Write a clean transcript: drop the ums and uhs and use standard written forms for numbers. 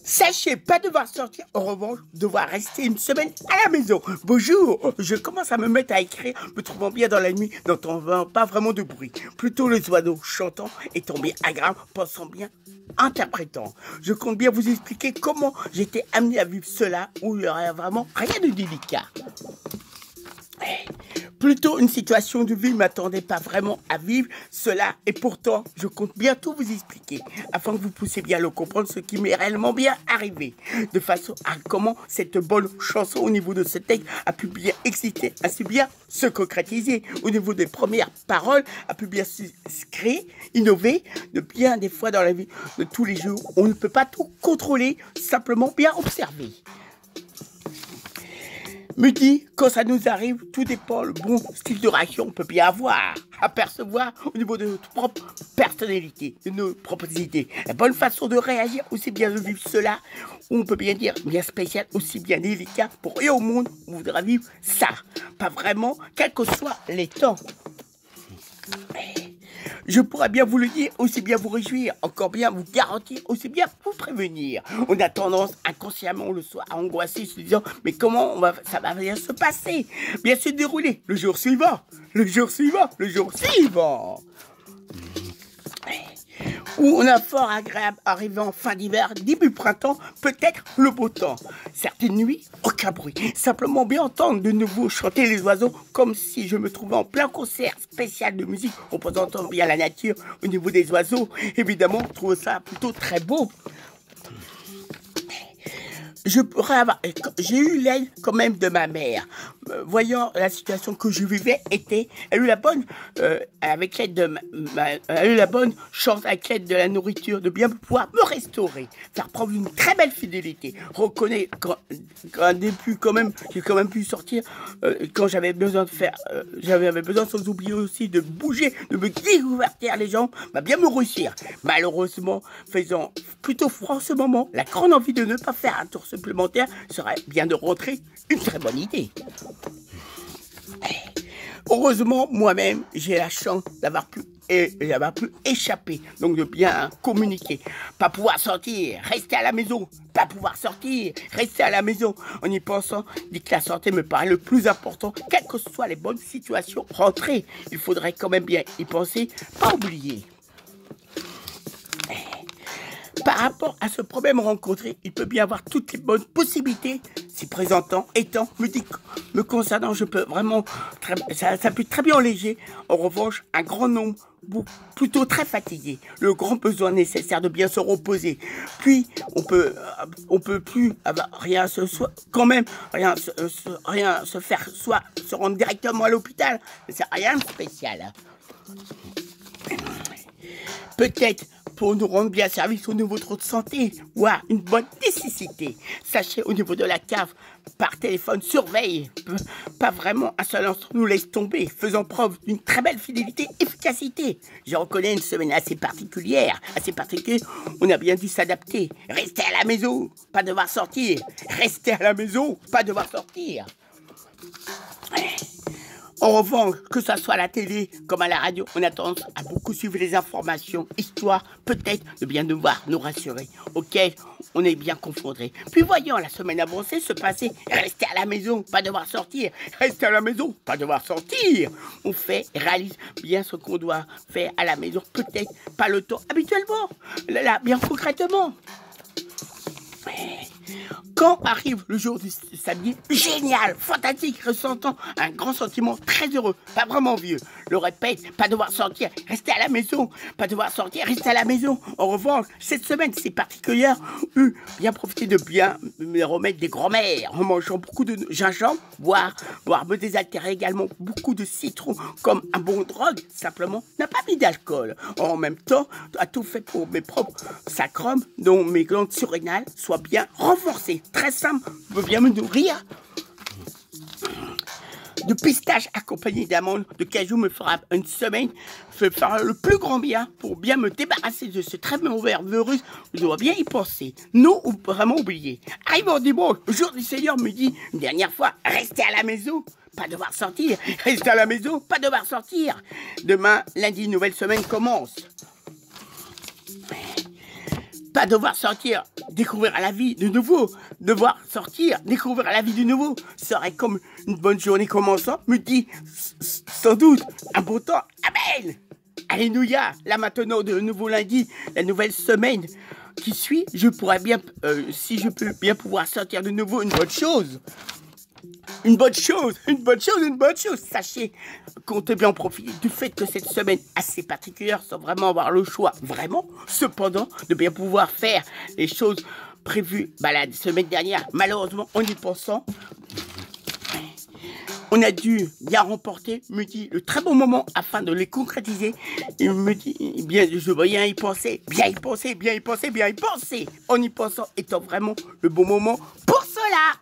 Sachez, pas devoir sortir, en revanche, devoir rester une semaine à la maison. Bonjour, je commence à me mettre à écrire, me trouvant bien dans la nuit, n'entendant pas vraiment de bruit. Plutôt les oiseaux chantant, étant bien agréable, pensant bien, interprétant. Je compte bien vous expliquer comment j'étais amené à vivre cela, où il n'y aurait vraiment rien de délicat. Plutôt une situation de vie ne m'attendait pas vraiment à vivre cela et pourtant je compte bientôt vous expliquer afin que vous puissiez bien le comprendre ce qui m'est réellement bien arrivé de façon à comment cette bonne chanson au niveau de ce texte a pu bien exciter, ainsi bien se concrétiser au niveau des premières paroles, a pu bien se créer, innover, de bien des fois dans la vie de tous les jours on ne peut pas tout contrôler, simplement bien observer. Me dit, quand ça nous arrive, tout dépend le bon style de réaction qu'on peut bien avoir, apercevoir au niveau de notre propre personnalité, de nos propres idées. La bonne façon de réagir, aussi bien de vivre cela, on peut bien dire bien spécial, aussi bien délicat, pour rien au monde, on voudra vivre ça. Pas vraiment, quels que soient les temps. Je pourrais bien vous le dire, aussi bien vous réjouir, encore bien vous garantir, aussi bien vous prévenir. On a tendance inconsciemment le soir à angoisser, se disant mais comment ça va bien se passer, bien se dérouler le jour suivant, le jour suivant, le jour suivant. Où on a fort agréable arrivé en fin d'hiver, début printemps, peut-être le beau temps. Certaines nuits, aucun bruit. Simplement bien entendre de nouveau chanter les oiseaux comme si je me trouvais en plein concert spécial de musique représentant bien la nature au niveau des oiseaux. Évidemment, je trouve ça plutôt très beau. J'ai eu l'aide quand même de ma mère. Voyant la situation que je vivais, elle a eu la bonne, avec l'aide de elle a eu la bonne chance avec l'aide de la nourriture de bien pouvoir me restaurer, faire preuve d'une très belle fidélité. Reconnaître qu'un début quand même, j'ai quand même pu sortir quand j'avais besoin de faire, j'avais besoin sans oublier aussi de bouger, de me dégouvrir les jambes, bien me réussir. Malheureusement, faisant plutôt froid en ce moment, la grande envie de ne pas faire un tour supplémentaire serait bien de rentrer une très bonne idée. Heureusement, moi-même, j'ai la chance d'avoir pu échapper, donc de bien communiquer. Pas pouvoir sortir, rester à la maison. Pas pouvoir sortir, rester à la maison. En y pensant, dit que la santé me paraît le plus important, quelles que soient les bonnes situations. Rentrer, il faudrait quand même bien y penser, pas oublier. Par rapport à ce problème rencontré, il peut bien avoir toutes les bonnes possibilités, s'y présentant, étant, me concernant, je peux vraiment, ça peut être très bien léger. En revanche, un grand nombre, plutôt très fatigué, le grand besoin nécessaire de bien se reposer. Puis, on peut plus avoir rien se faire, soit se rendre directement à l'hôpital. C'est rien de spécial. Peut-être pour nous rendre bien service au niveau de votre santé, ou à une bonne nécessité. Sachez, au niveau de la cave, par téléphone, surveille. Pas vraiment un seul d'entre nous laisse tomber, faisant preuve d'une très belle fidélité, efficacité. Je reconnais une semaine assez particulière, on a bien dû s'adapter. Rester à la maison, pas devoir sortir. Rester à la maison, pas devoir sortir. En revanche, que ce soit à la télé comme à la radio, on a tendance à beaucoup suivre les informations, histoire peut-être de bien devoir nous rassurer, auxquelles on est bien confronté. Puis voyons la semaine avancée se passer, rester à la maison, pas devoir sortir, rester à la maison, pas devoir sortir. On réalise bien ce qu'on doit faire à la maison, peut-être pas le temps habituellement, là, bien concrètement. Quand arrive le jour du samedi, génial, fantastique, ressentant un grand sentiment très heureux, pas vraiment vieux. Le répète, pas devoir sortir, rester à la maison, pas devoir sortir, rester à la maison. En revanche, cette semaine, c'est particulière, bien profiter de bien me remettre des grands-mères, en mangeant beaucoup de gingembre, boire me désaltérer également beaucoup de citron, comme un bon drogue, simplement, n'a pas mis d'alcool. En même temps, a tout fait pour mes propres sacrums, dont mes glandes surrénales soient bien renforcées. Très simple, je veux bien me nourrir de pistaches accompagnées d'amandes, de cajou me fera une semaine, fera le plus grand bien pour bien me débarrasser de ce très mauvais virus. Je dois bien y penser, non ou vraiment oublier. Arrivant dimanche, le jour du Seigneur me dit une dernière fois, restez à la maison, pas devoir sortir, restez à la maison, pas devoir sortir. Demain, lundi, une nouvelle semaine commence. pas devoir sortir, découvrir la vie de nouveau, devoir sortir, découvrir la vie de nouveau, serait comme une bonne journée commençant, me dit sans doute un beau temps. Amen. Alléluia. Là maintenant, de nouveau lundi, la nouvelle semaine qui suit, je pourrais bien, si je peux bien pouvoir sortir de nouveau une bonne chose. Une bonne chose, une bonne chose, une bonne chose. Sachez qu'on peut bien en profiter du fait que cette semaine assez particulière sans vraiment avoir le choix, vraiment, cependant, de bien pouvoir faire les choses prévues la semaine dernière. Malheureusement, en y pensant, on a dû bien remporter, me dit, le très bon moment afin de les concrétiser. Il me dit, bien, je veux bien y penser, bien y penser, bien y penser, bien y penser. En y pensant étant vraiment le bon moment pour cela.